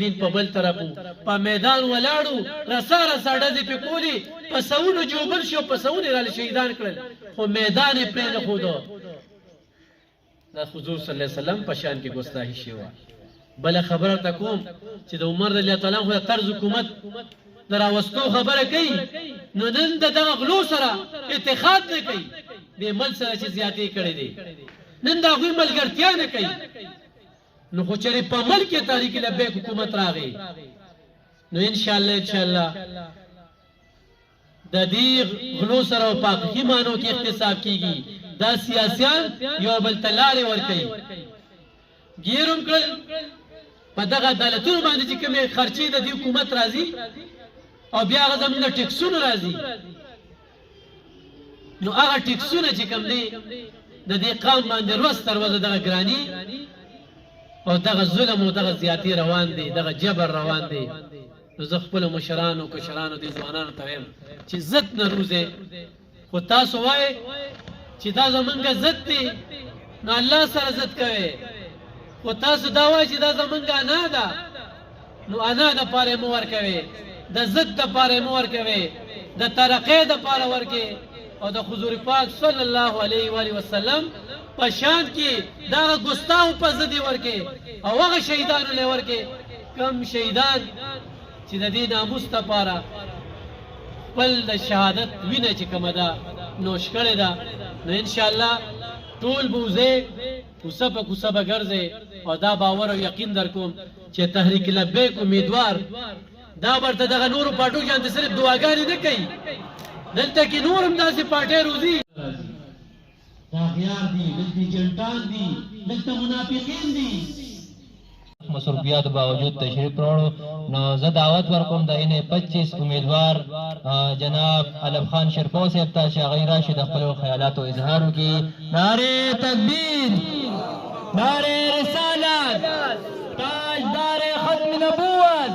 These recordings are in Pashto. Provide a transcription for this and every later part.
دین په بل طرفو په میدان ولاړو رسا رسا ډزې پې کولې په سوونو جوبل شو په سوونو راله شهیدان کړل خو میدان یې پرې نه ښودو دا حضور صلی الله علیه وسلم په شان کې ګستاخي شوې وه بله خبره ته کوم چې د عمر رضی الله تعالی عنه د طرز حکومت د راوستو خبره کوي نو نن د دغه غلو سره اتحاد نه کوي دې ملک سره چې زیاتې کړې دي نن د هغوی ملګرتیا نه کوي نو خو چېرې په ملک کې تحریک لبیک حکومت راغی نو انشاءالله د دې غلو سره او په حقیقي معنو کې احتساب کېږي دا سیاسیان یو بل ته لارې ورکوي ګیر هم کړل په دغه عدالتونو باندې چې کومې خرچې د دې حکومت راځي او بیا هغه زموږ د ټیکسونو راځي نو هغه ټیکسونه چې کوم دی د دې قام باندې روز تر ورځې دغه ګراني او دغه ظلم او دغه زیاتې روان دی دغه جبر روان دی نو زه خپلو مشرانو کشرانو دې ځوانانو ته وایم چې ضد نه روزئ خو تاسو وایئ چې دا زمونږ ضد دی نو الله سره ضد کوئ خو تاسو دا وایئ چې دا زمونږ انا ده نو انا دپاره یې مه ورکوئ د ضد دپاره یې مه ورکوئ د ترقۍ دپاره ورکوئ او د حضور پاک صلی الله علیه و وسلم په شان کې دغه ګستاخو په ضد یې ورکوئ او هغه شهیدانو له ورکوئ کم شهیدان چې د دې ناموس دپاره خپل د شهادت وینه چې کومه ده نوش کړې ده نو انشاءالله ټول به وځئ کوڅه په کوڅه به ګرځئ او دا باور او یقین در کوم چې تحریک لبیک امیدوار دا ورته دغه نورو پارټو شانتې صرف دعاګانې نه کوي دلته کې نور هم داسې پارټۍ روزي دا غیار دي دلته جنټان دي دلته منافقین دي مصروفیات باوجود تشریف راوړو نو زه دعوت ورکوم د ان 25 امیدوار جناب علم خان شرپو صاحب ته چې هغوی راشي د خپلو خیالاتو اظهار وکړي نعرې تکبیر نعرې رسالت تاجدار ختم نبوت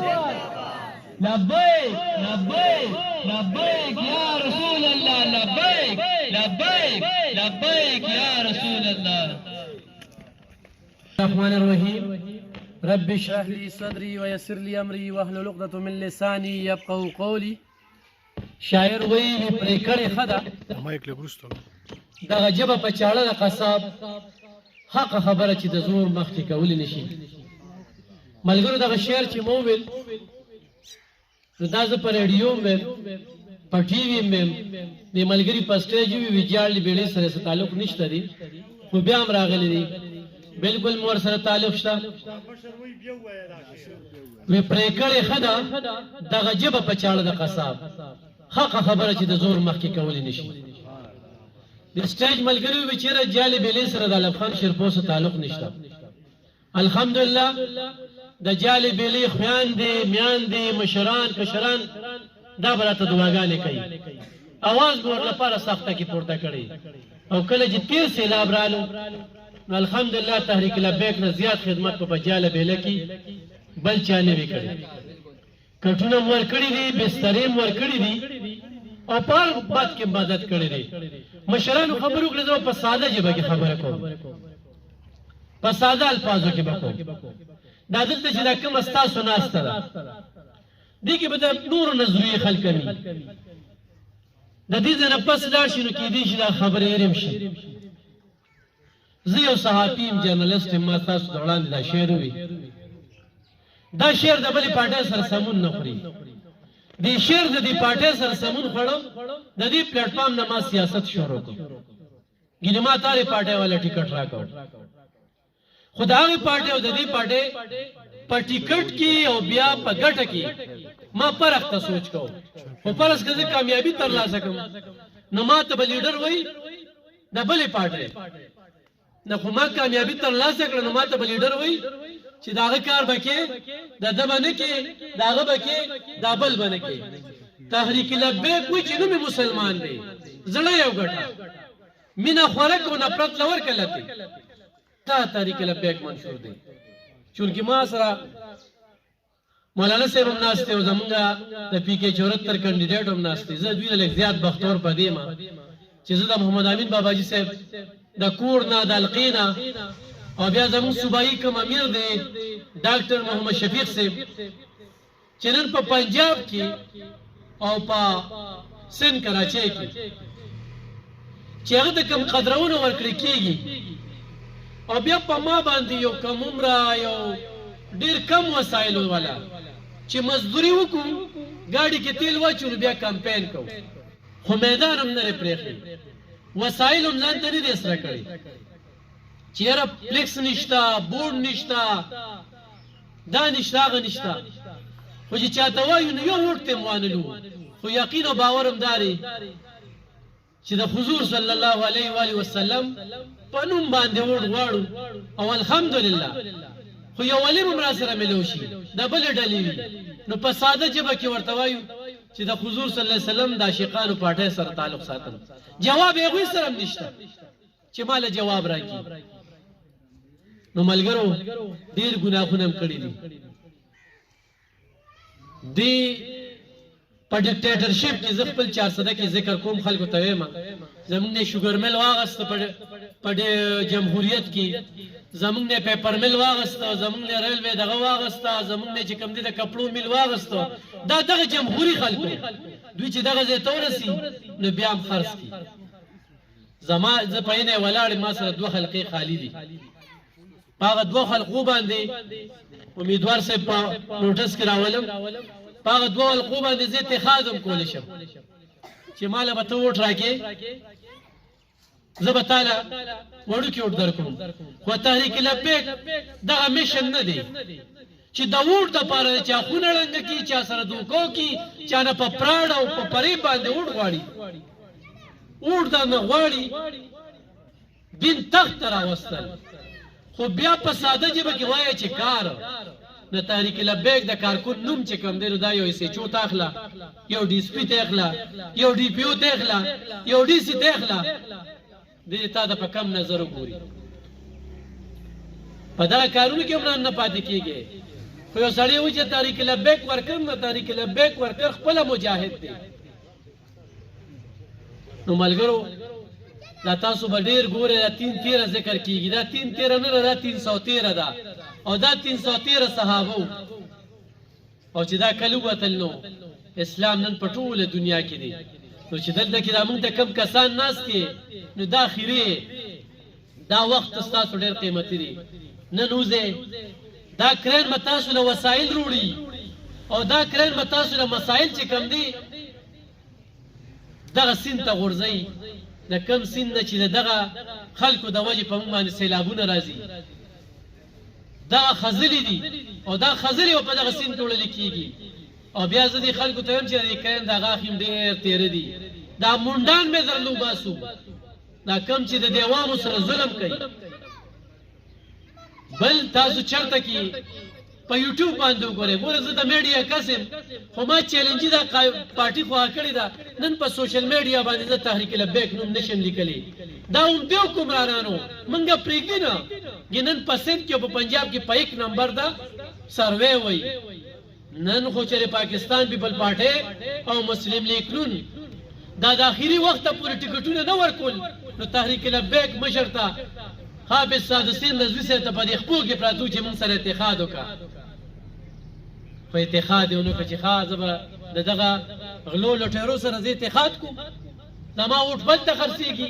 لبیک لبیک لبیک یا رسول الله لبیک لبیک لبیک یا رسول الله الرحمن الرحیم رب اشرح لي صدري ويسر لي امري واحلل عقدة من لساني يفقهوا قولي شاعر وی پرې کړې خدا دغه جبه په چاړه د قصاب حق خبره چې د زور مخکې کولی نشي ملګرو دغه شعر چې مو ویل نو دا زه په ریډیو ویم په ټي وي ویم د ملګري په سټیج وي ویجاړلې بیړۍ سره څه تعلق نشته دی خو بیا هم راغلی دی بالکل مور سره تعلق شته وی پرې کړې ښه ده دغه ژبه په چاړه د قصاب حقه خبره چې د زور مخکې کولی نشي د سټیج ملګري وي چېرې جالې بیلې سره د علم خان شرپو سره تعلق نشته الحمدلله د جالې بیلې خویندې میاندې مشران کشران دا به راته دعاګانې کوي اواز به ورلپاره سخته کې پورته کړی او کله چې تیر سیلاب رالو نو الحمدلله تحریک لبیک نه زیات خدمت په جاله بیله کې بل چا نه وي کړی کټونه مو ورکړي دي بسترې مو ورکړي دي او په هر بات کې مدد کړی دی مشرانو خبرو کړې زه په ساده ژبه کې خبره کوم په ساده الفاظو کې به کوم دا دلته چې دا کومه ستاسو ناسته ده دې کې به د نورو نظریې خلک کوي د دې ځای نه پس لاړ شي نو کېدای شي دا خبرې هېرې شي زه یو صحافي یم جرنلسټ یم ما تاسو ته وړاندې دا شعر ووي دا شعر د بلې پارټۍ سره سمون نه خوري دې شعر د دې پارټۍ سره سمون خوړو د دې پلیټفارم نه ما سیاست شروع کړ ګینې ما تارې پارټۍ والا ټیکټ راکړ خو د هغې پارټۍ او د دې پارټۍ په ټیکټ کې او بیا په ګټه کې ما فرق ته سوچ کوم خو فرض که زه کامیابي ترلاسه کړم نو ما ته به لیډر وایي د بلې پارټۍ نه خو ما کامیابي ترلاسه کړه نو ما ته به لیډر وایي چې د هغه کار به کې د ده به نه کې د هغه به کې دا بل به نه کې تحریک لبیک وایي چې نوم مسلمان دی زړه یو ګټه مینه خوراک او نفرت له ورکړه لته تا تحریک لبیک منشور دی چونکې ما سره مولانا صاحب هم ناست دی او زمونږ د پی کې 74 کینډیډیټ هم ناست دی زه دوی نه لږ زیات بختور په دې ما چې زه د محمد امین باباجي صاحب د کور نه د القې نه او بیا زمون صوبایي کوم امیر دی ډاکټر محمد شفیق صاحب چې نن په پنجاب کې او په سند کراچۍ کې چې هغه د کوم قدرونه ورکړي کېږي او بیا په ما باندې یو کم عمره یو ډېر کم وسایلو والا چې مزدوري وکړو ګاډي کې تیل واچو بیا کمپین کوو خو میدان هم نه پرېښی وسایل هم ځان ته نه دي سره کړي چې یاره فلیکس نشته بورډ نشته دا نشته هغه نشته خو چې چاته وایو نو یو ووټ ته هم وانلو خو یقین او باور هم دا دی چې د حضور صلی الله علیه و آله وسلم په نوم باندې ووټ غواړو او الحمدلله خو یو ولیم هم را سره ملو شي د بلې ډلې وي نو په ساده ژبه کې ورته وایو چې د حضور صلی الله علیه وسلم د عاشقانو پاټۍ سره تعلق ساتم جواب یې هغوی سره هم نشته چې ماله جواب راکړي نو ملګرو ډېر ګناهونه هم کړي دي په ډیکټیټرشپ کې زه خپل 400 کې ذکر کوم خلکو ته وایم زمونږ نه شوګر مل واغسته په جمهوریت کې زمونږ نه پیپر مل واغسته زمونږ نه ریلوے دغه واغسته زمونږ نه چې کوم دي د کپړو مل واغسته دا دغه جمهوریت خلکو دوی چې دغه ځای ته ورسي نو بیا هم خرڅ کړي زما زه په یې ولاړ ما سره 2 حلقې خالی دي هغه 2 حلقو باندې امیدوار صاحب په نوټس کې راولم هغه 2 حلقو باندې زه اتخاذ هم کولی شم چې ماله به ته ووټ راکې زه به تاله وړوکی ووټ درکوم خو تحریک لبیک دغه میشن نه دی چې د ووټ دپاره چا خونه ړنګه کړي چا سره دوکو کړي چا نه په پراړ او په پرې باندې ووټ غواړي ووټ دا نه غواړي دین تخت ته راوستل خو بیا په ساده ژبه کې وایي چې کار د تحریک لبیک د کارکون نوم چې کوم دی نو دا یو ایس ایچ او تاخله یو ډي اس پي تاخله یو ډي پي او تاخله یو ډي سي تاخله دې تا د په کم نظر وګوري په دا کارونو کې هم نه پاتې کېږي خو یو سړی وایي چې تحریک لبیک ورکړم نو تحریک لبیک ورکړ خپله مجاهد دی نو ملګرو دا تاسو به ډېر ګورئ دا 313 ذکر کېږي دا 313 نه ده دا 313 ده او دا 313 صحابه او چې دا کله وتل نو اسلام نن په ټوله دنیا کې دی نو چې دلته کې دا موږ ته کم کسان ناست دي نو دا خیرې دا وخت ستاسو ډېر قیمتي دی نن وځئ دا کرین به تاسو له وسایل روړي او دا کرین به تاسو له مسایل چې کم دي دغه سیند ته غورځئ د کم سیند نه چې دغه خلکو د وجې په موږ باندې سیلابونه راځي دغه خزلې دي او دا خزلې په دغه سیند کې وړل کېږي او بیا زه دې خلکو ته وایم چې د کرین د غاښ هم ډېر تېره دي دا منډان مې در لوباسو دا کم چې د دیوامو سره ظلم کوي بل تاسو چرته کې په یوټیوب باندې وګورئ ګوره زه د میډیا کس یم خو ما چیلنجي دا پارټي خواهه کړې ده نن په سوشل میډیا باندې زه تحریک لبیک نوم نشم لیکلی دا هم دې حکمرانانو موږ پرېږدي نه نن په سند کې او په پنجاب کې په 1 نمبر ده سروې وایي نن خو چېرې پاکستان پیپل پارټۍ او مسلم لیگ نون دا د اخري وخته پورې ټکټونه نه ورکول نو تحریک لبیک مشر ته حافظ سادسین رضوي صاحب ته په دې خپو کې پراتو چې موږ سره اتحاد وکړه خو اتحاد یې ونه کړ چې ښه زه به د دغه غلو لوټېرو سره زه اتحاد کوم زما ووټ بل ته خرڅېږي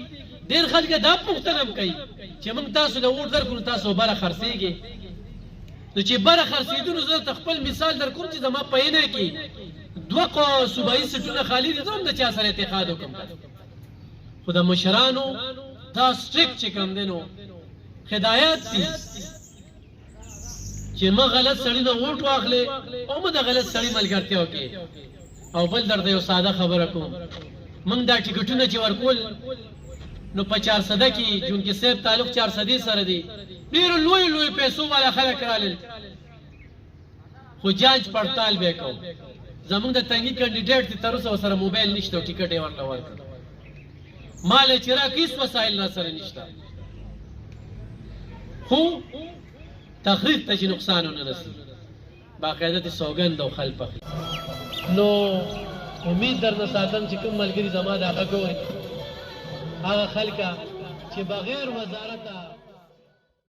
ډېر خلک دا پوښتنه هم کوي چې موږ تاسو له ووټ درکړو نو تاسو بره خرڅېږي نو چې بره خرڅېدو نو زه ته خپل مثال در کوم چې زما په عینه کې 2 صوبایي سیټونه خالي دي زه هم د چا سره اتحاد وکړم خو د مشرانو دا سټریک چې کوم دی نو هدایت دي چې ما غلط سړی نه ووټ واخلې او ما د غلط سړی ملګرتیا وکړې او بل درته یو ساده خبره کوم موږ دا ټکټونه چې ورکول نو په 400 کې جونکي صاحب تعلق 400 سره دی ډېرو لوی پیسو والا خلک رالل خو جانچ پړتال به کوم زمونږ د تنګي کینډیډیټ دي تر اوسه سره موبایل نشته او ټیکټ یې ورته ورکړ مال چې راکیس وسایل را سره نشته خو تخریب ته چې نقصان ونه رسي باقاعده د سوګند او خلپ نو امید درنه ساتم چې کوم ملګری زما د هغه کوي هغه خلک چې بغیر وزارت